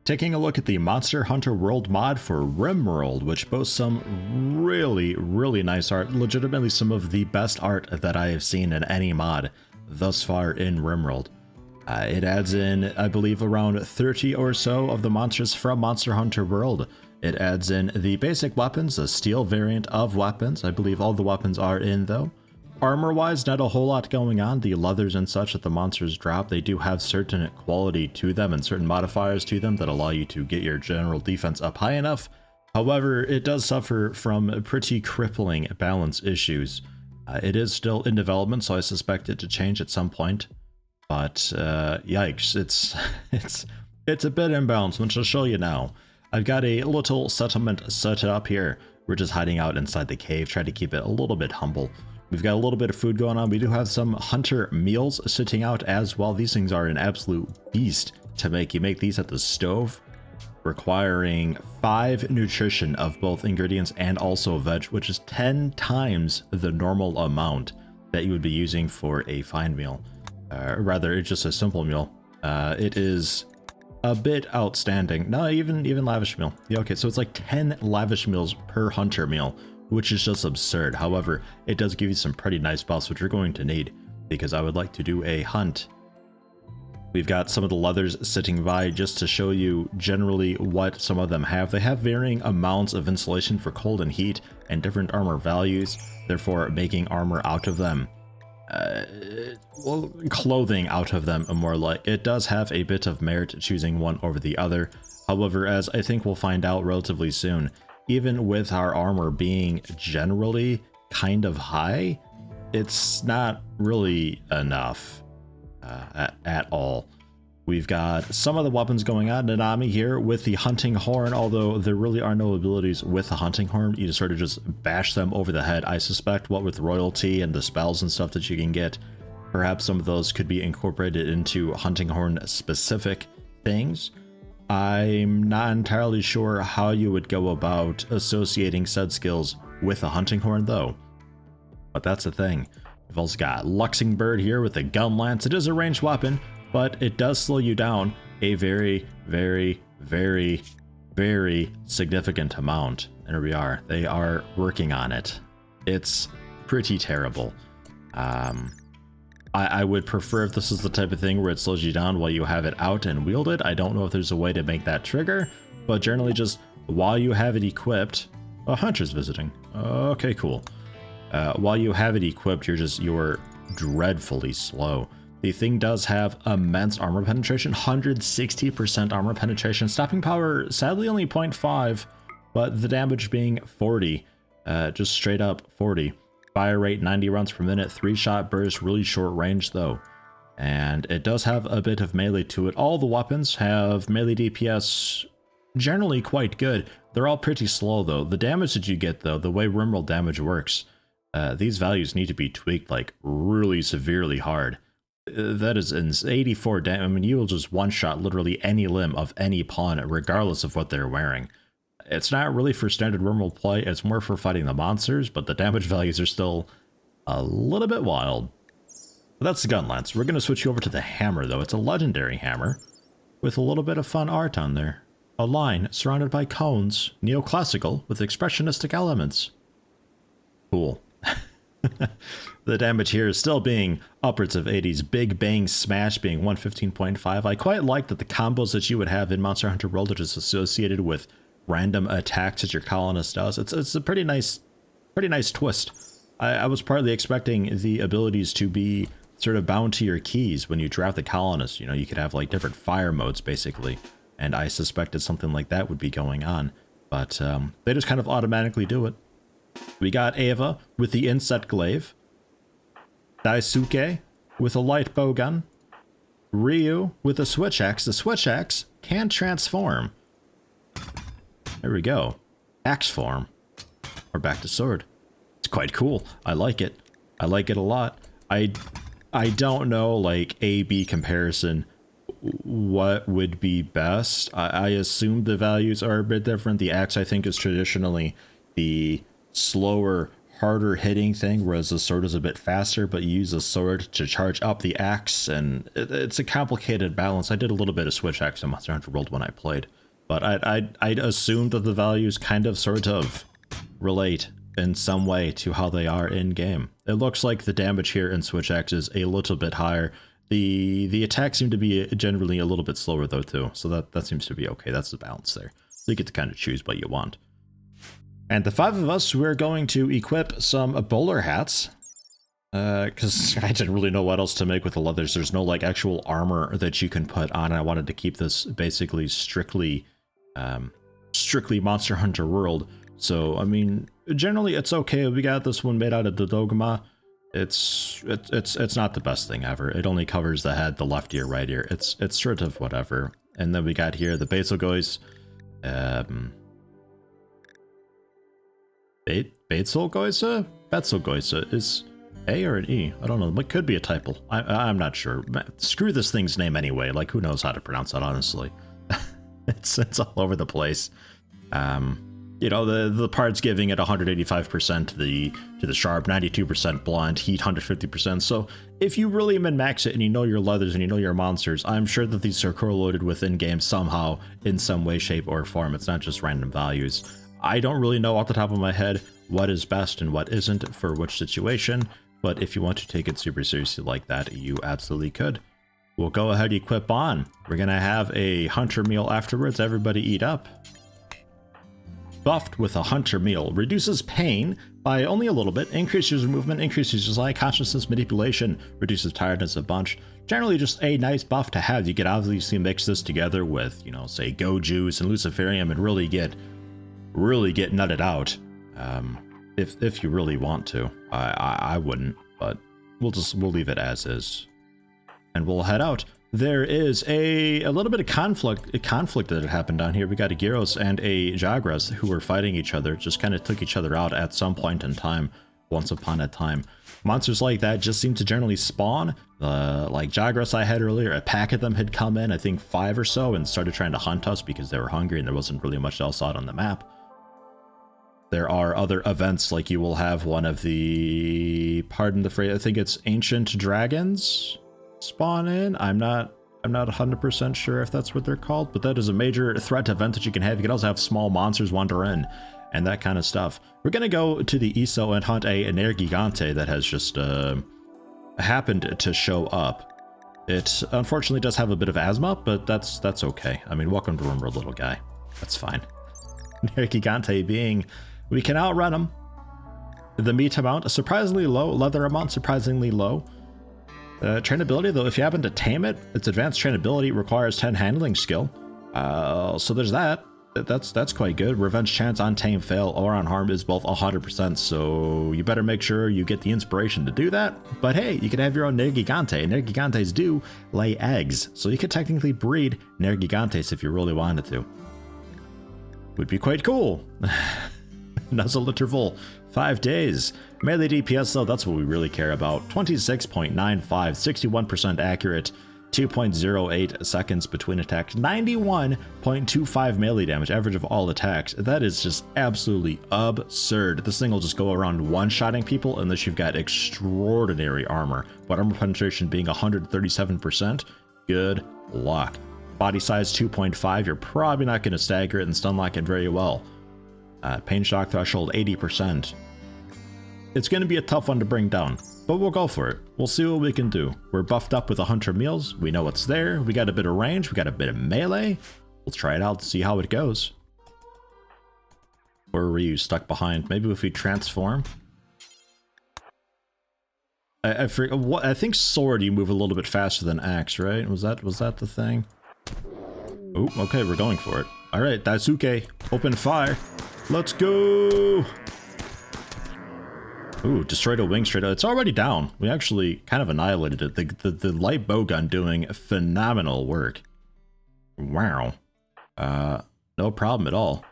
Taking a look at the Monster Hunter World mod for RimWorld, which boasts some really nice art, legitimately some of the best art that I have seen in any mod thus far in RimWorld. It adds in, I believe, around 30 or so of the monsters from Monster Hunter World. It adds in the basic weapons, a steel variant of weapons. I believe all the weapons are in, though. Armor-wise, not a whole lot going on. The leathers and such that the monsters drop, they do have certain quality to them and certain modifiers to them that allow you to get your general defense up high enough. However, it does suffer from pretty crippling balance issues. It is still in development, so I suspect it to change at some point. But yikes, it's a bit imbalanced, which I'll show you now. I've got a little settlement set up here. We're just hiding out inside the cave, trying to keep it a little bit humble. We've got a little bit of food going on. We do have some hunter meals sitting out as well. These things are an absolute beast to make. You make these at the stove, requiring 5 nutrition of both ingredients and also veg, which is 10 times the normal amount that you would be using for a fine meal. Rather, it's just a simple meal. It is a bit outstanding. No, even lavish meal. Yeah, okay, so it's like 10 lavish meals per hunter meal, which is just absurd. However, it does give you some pretty nice buffs, which you're going to need, because I would like to do a hunt. We've got some of the leathers sitting by just to show you generally what some of them have. They have varying amounts of insulation for cold and heat and different armor values, therefore making armor out of them. Well, clothing out of them more like. It does have a bit of merit choosing one over the other. However, as I think we'll find out relatively soon, even with our armor being generally kind of high, it's not really enough at all. We've got some of the weapons going on. Nanami here with the hunting horn, although there really are no abilities with the hunting horn. You sort of just bash them over the head. I suspect what with royalty and the spells and stuff that you can get, perhaps some of those could be incorporated into hunting horn specific things. I'm not entirely sure how you would go about associating said skills with a hunting horn though, but that's the thing. We've also got Luxingbird here with a gun lance. It is a ranged weapon, but it does slow you down a very significant amount. There we are. They are working on it. It's pretty terrible. I would prefer if this is the type of thing where it slows you down while you have it out and wielded. I don't know if there's a way to make that trigger, but generally just while you have it equipped. A hunter's visiting. Okay, cool. While you have it equipped, you're dreadfully slow. The thing does have immense armor penetration, 160% armor penetration. Stopping power, sadly only 0.5, but the damage being 40, just straight up 40. Fire rate 90 rounds per minute, 3-shot burst, really short range though. And it does have a bit of melee to it. All the weapons have melee DPS generally quite good. They're all pretty slow though. The damage that you get though, the way RimWorld damage works, these values need to be tweaked like really severely hard. That is an 84 damage. I mean, you will just one-shot literally any limb of any pawn regardless of what they're wearing. It's not really for standard RimWorld play, it's more for fighting the monsters, but the damage values are still a little bit wild. But that's the gun lance. We're going to switch you over to the hammer, though. It's a legendary hammer with a little bit of fun art on there. A line surrounded by cones, neoclassical with expressionistic elements. Cool. The damage here is still being upwards of 80s. Big Bang Smash being 115.5. I quite like that the combos that you would have in Monster Hunter World are just associated with random attacks that your colonist does. It's a pretty nice twist. I was partly expecting the abilities to be sort of bound to your keys when you draft the colonist. You know, you could have like different fire modes basically, and I suspected something like that would be going on, but they just kind of automatically do it. We got Ava with the insect glaive, Daisuke with a light bow gun, Ryu with a switch axe. The switch axe can transform. There we go. Axe form. Or back to sword. It's quite cool. I like it. I like it a lot. I don't know, like, A-B comparison, what would be best. I assume the values are a bit different. The axe, I think, is traditionally the slower, harder hitting thing, whereas the sword is a bit faster, but you use the sword to charge up the axe, and it's a complicated balance. I did a little bit of switch axe in Monster Hunter World when I played, but I'd assumed that the values kind of sort of relate in some way to how they are in game. It looks like the damage here in switch axe is a little bit higher. The attacks seem to be generally a little bit slower though too, so that seems to be okay. That's the balance there. So you get to kind of choose what you want. And the 5 of us, we're going to equip some bowler hats. Because I didn't really know what else to make with the leathers. There's no like actual armor that you can put on. I wanted to keep this basically strictly Monster Hunter World. So, I mean, generally it's okay. We got this one made out of the dogma. It's not the best thing ever. It only covers the head, the left ear, right ear. It's sort of whatever. And then we got here the Betelgeuse. Betelgeuse is A or an E? I don't know. It could be a typo. I'm not sure. Screw this thing's name anyway. Like, who knows how to pronounce that, honestly. it's all over the place. You know, the parts giving it 185% to the sharp, 92% blunt, heat 150%. So if you really min-max it and you know your leathers and you know your monsters, I'm sure that these are correlated within game somehow, in some way, shape, or form. It's not just random values. I don't really know off the top of my head what is best and what isn't for which situation, but if you want to take it super seriously like that, you absolutely could. We'll go ahead and equip on. We're gonna have a hunter meal afterwards. Everybody eat up. Buffed with a hunter meal. Reduces pain by only a little bit. Increases your movement, increases your eye consciousness, manipulation, reduces tiredness a bunch. Generally just a nice buff to have. You could obviously mix this together with, you know, say Go Juice and Luciferium and really get nutted out. If you really want to. I wouldn't, but we'll leave it as is. And we'll head out. There is a little bit of conflict that had happened down here. We got a Gyros and a Jagras who were fighting each other, just kind of took each other out at some point in time, once upon a time. Monsters like that just seem to generally spawn. Like Jagras I had earlier, a pack of them had come in, I think 5 or so, and started trying to hunt us because they were hungry and there wasn't really much else out on the map. There are other events, like you will have one of the, pardon the phrase, I think it's ancient dragons spawn in. I'm not 100% sure if that's what they're called, but that is a major threat event that you can have. You can also have small monsters wander in and that kind of stuff. We're gonna go to the ISO and hunt a Nergigante that has just happened to show up. It unfortunately does have a bit of asthma, but that's okay. I mean, welcome to RimWorld, little guy. That's fine. Nergigante being, we can outrun him. The meat amount surprisingly low, leather amount surprisingly low. Trainability, though, if you happen to tame it, its advanced trainability requires 10 handling skill. So there's that. That's quite good. Revenge chance on tame, fail, or on harm is both 100%, so you better make sure you get the inspiration to do that. But hey, you can have your own Nergigante. Nergigantes do lay eggs, so you could technically breed Nergigantes if you really wanted to. Would be quite cool. Nuzzle interval, 5 days. Melee DPS though, that's what we really care about. 26.95, 61% accurate, 2.08 seconds between attacks, 91.25 melee damage, average of all attacks. That is just absolutely absurd. This thing will just go around one-shotting people unless you've got extraordinary armor. But armor penetration being 137%, good luck. Body size 2.5, you're probably not going to stagger it and stunlock it very well. Pain shock threshold 80%. It's going to be a tough one to bring down, but we'll go for it. We'll see what we can do. We're buffed up with 100 meals. We know what's there. We got a bit of range. We got a bit of melee. We'll try it out to see how it goes. Where were you stuck behind? Maybe if we transform. I forget what. I think sword you move a little bit faster than axe, right? Was that the thing? Oh, okay, we're going for it. All right, Daisuke, open fire. Let's go. Ooh, destroyed a wing straight out. It's already down. We actually kind of annihilated it. The light bow gun doing phenomenal work. Wow. No problem at all.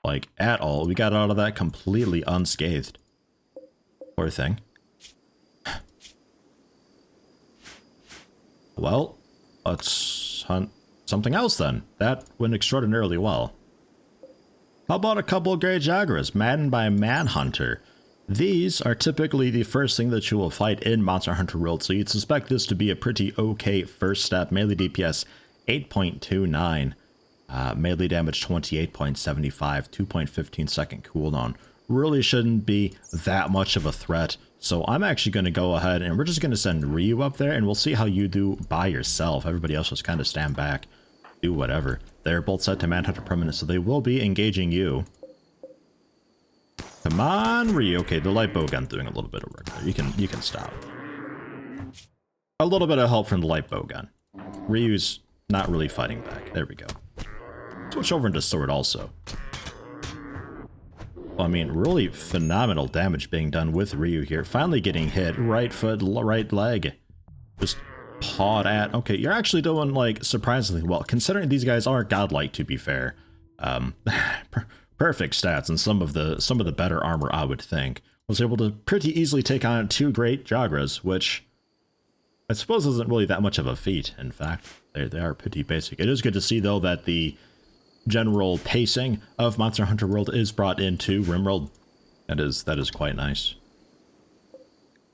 Like, at all. We got out of that completely unscathed. Poor thing. Well, let's hunt something else then. That went extraordinarily well. How about a couple of Grey Jagras, maddened by Manhunter? These are typically the first thing that you will fight in Monster Hunter World, so you'd suspect this to be a pretty okay first step. Melee DPS 8.29, melee damage 28.75, 2.15 second cooldown. Really shouldn't be that much of a threat. So I'm actually going to go ahead and we're just going to send Ryu up there and we'll see how you do by yourself. Everybody else just kind of stand back, do whatever. They're both set to Manhunter Permanent, so they will be engaging you. Come on, Ryu. Okay, the light bowgun's doing a little bit of work there. You can stop. A little bit of help from the light bowgun. Ryu's not really fighting back. There we go. Switch over into sword also. Well, I mean, really phenomenal damage being done with Ryu here. Finally getting hit. Right foot, right leg. Just pawed at. Okay, you're actually doing, like, surprisingly well. Considering these guys are godlike, to be fair. Perfect stats and some of the better armor, I would think. Was able to pretty easily take on 2 great Jagras, which I suppose isn't really that much of a feat, in fact. They are pretty basic. It is good to see, though, that the general pacing of Monster Hunter World is brought into RimWorld. That is quite nice.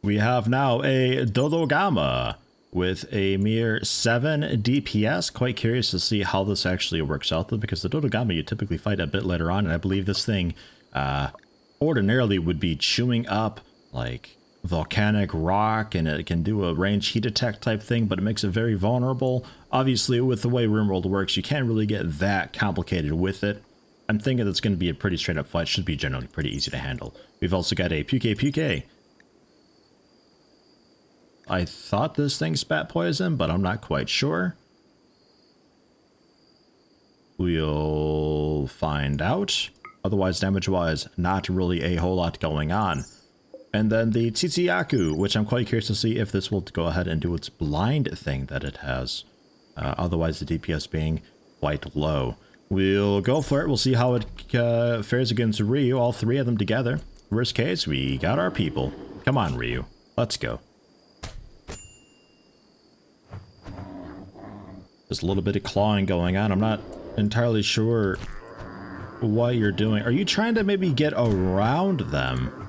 We have now a Dodogama with a mere 7 DPS. Quite curious to see how this actually works out, though, because the Dodogama you typically fight a bit later on, and I believe this thing ordinarily would be chewing up, like, volcanic rock, and it can do a range heat attack type thing, but it makes it very vulnerable. Obviously, with the way RimWorld works, you can't really get that complicated with it. I'm thinking it's going to be a pretty straight up fight. Should be generally pretty easy to handle. We've also got a Puke. I thought this thing spat poison, but I'm not quite sure. We'll find out. Otherwise, damage-wise, not really a whole lot going on. And then the Tsitsiyaku, which I'm quite curious to see if this will go ahead and do its blind thing that it has. Otherwise, the DPS being quite low. We'll go for it. We'll see how it fares against Ryu, all 3 of them together. Worst case, we got our people. Come on, Ryu. Let's go. Just a little bit of clawing going on. I'm not entirely sure what you're doing. Are you trying to maybe get around them?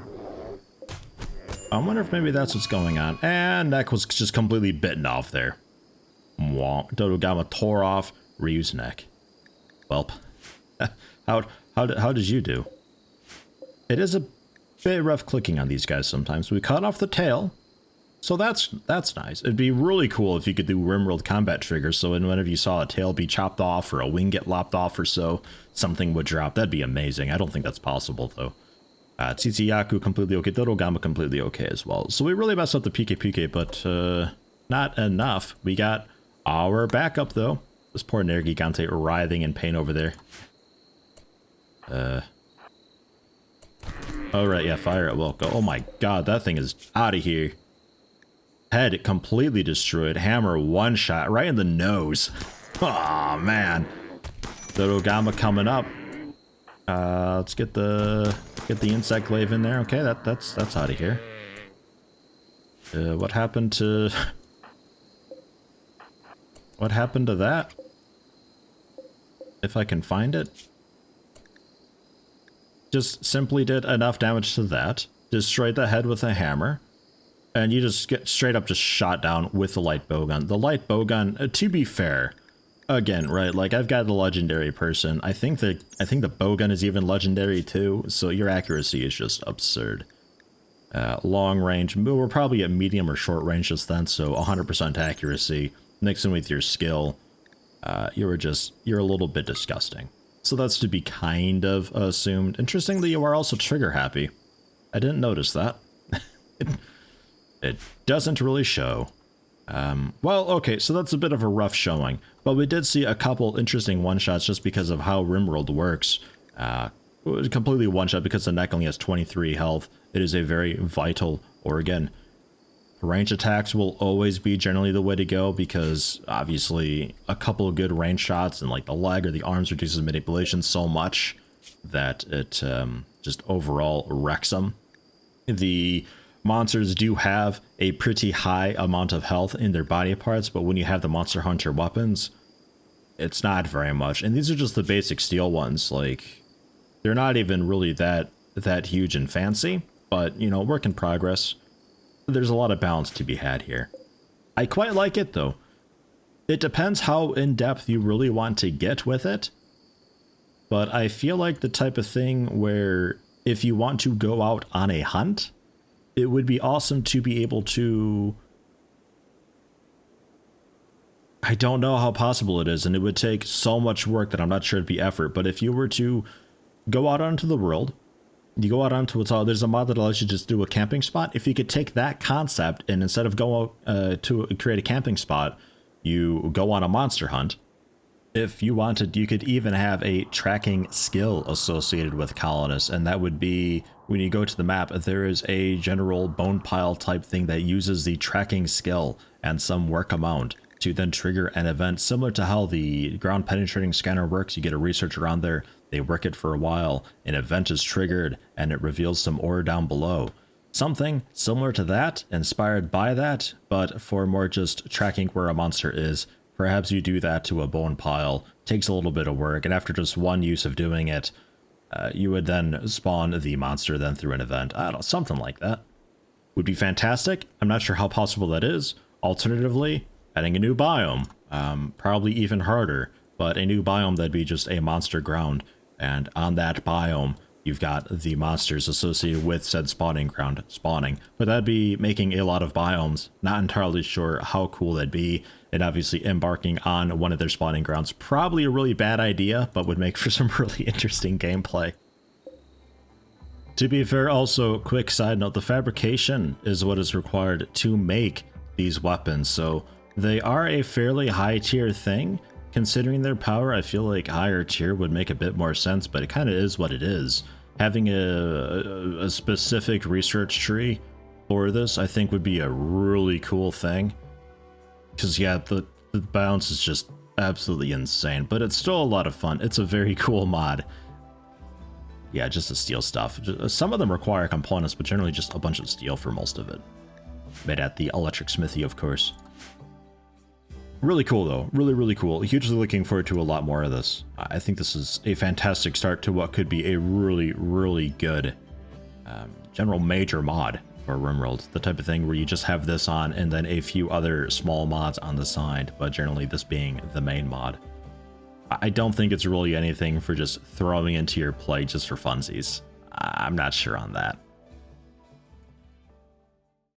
I wonder if maybe that's what's going on. And neck was just completely bitten off there. Womp. Dodogama tore off Ryu's neck. Welp. How did you do? It is a bit rough clicking on these guys sometimes. We cut off the tail. So that's nice. It'd be really cool if you could do RimWorld combat triggers, so whenever you saw a tail be chopped off or a wing get lopped off or so, something would drop. That'd be amazing. I don't think that's possible, though. Tsitsiyaku completely okay. Dodogama completely okay as well. So we really messed up the Puke, but not enough. We got our backup, though. This poor Nergigante writhing in pain over there. Oh, right, yeah, fire at will. Go. Oh my god, that thing is out of here. Head completely destroyed. Hammer one shot right in the nose. Oh man. Dodogama coming up. Let's get the insect glaive in there. Okay, that's out of here. What happened to that? If I can find it. Just simply did enough damage to that. Destroyed the head with a hammer. And you just get straight up just shot down with the light bowgun. The light bowgun, to be fair, again, right, like I've got the legendary person. I think the bowgun is even legendary too, so your accuracy is just absurd. Long range, we're probably at medium or short range just then, so 100% accuracy mixing with your skill. You're a little bit disgusting. So that's to be kind of assumed. Interestingly, you are also trigger happy. I didn't notice that. It doesn't really show. Well, okay, so that's a bit of a rough showing, but we did see a couple interesting one-shots just because of how RimWorld works. Completely one-shot because the neck only has 23 health. It is a very vital organ. Range attacks will always be generally the way to go because obviously a couple of good range shots and like the leg or the arms reduces manipulation so much that it just overall wrecks them. The monsters do have a pretty high amount of health in their body parts, but when you have the Monster Hunter weapons, it's not very much. And these are just the basic steel ones. Like, they're not even really that huge and fancy. but, you know, work in progress. There's a lot of balance to be had here. I quite like it, though. It depends how in-depth you really want to get with it, but I feel like the type of thing where if you want to go out on a hunt, it would be awesome to be able to... I don't know how possible it is, and it would take so much work that I'm not sure it'd be effort, but if you were to go out onto the world, you go out onto what's all, there's a mod that allows you to just do a camping spot. If you could take that concept and instead of go to create a camping spot, you go on a monster hunt. If you wanted, you could even have a tracking skill associated with colonists, and that would be when you go to the map, there is a general bone pile type thing that uses the tracking skill and some work amount to then trigger an event similar to how the ground penetrating scanner works. You get a researcher on there, they work it for a while, an event is triggered, and it reveals some ore down below. Something similar to that, inspired by that, but for more just tracking where a monster is. Perhaps you do that to a bone pile, takes a little bit of work, and after just one use of doing it, you would then spawn the monster then through an event. I don't know, something like that. Would be fantastic. I'm not sure how possible that is. Alternatively, adding a new biome, probably even harder, but a new biome that'd be just a monster ground, and on that biome, you've got the monsters associated with said spawning ground spawning. But that'd be making a lot of biomes. Not entirely sure how cool that'd be. And obviously embarking on one of their spawning grounds, probably a really bad idea, but would make for some really interesting gameplay. To be fair, also, quick side note, the fabrication is what is required to make these weapons. So they are a fairly high tier thing. Considering their power, I feel like higher tier would make a bit more sense, but it kind of is what it is. Having a specific research tree for this, I think would be a really cool thing. Because yeah, the bounce is just absolutely insane, but it's still a lot of fun. It's a very cool mod. Yeah, just the steel stuff. Some of them require components, but generally just a bunch of steel for most of it. Made at the electric smithy, of course. Really cool though, really cool. Hugely looking forward to a lot more of this. I think this is a fantastic start to what could be a really good general major mod for RimWorld. The type of thing where you just have this on and then a few other small mods on the side, but generally this being the main mod. I don't think it's really anything for just throwing into your play just for funsies. I'm not sure on that.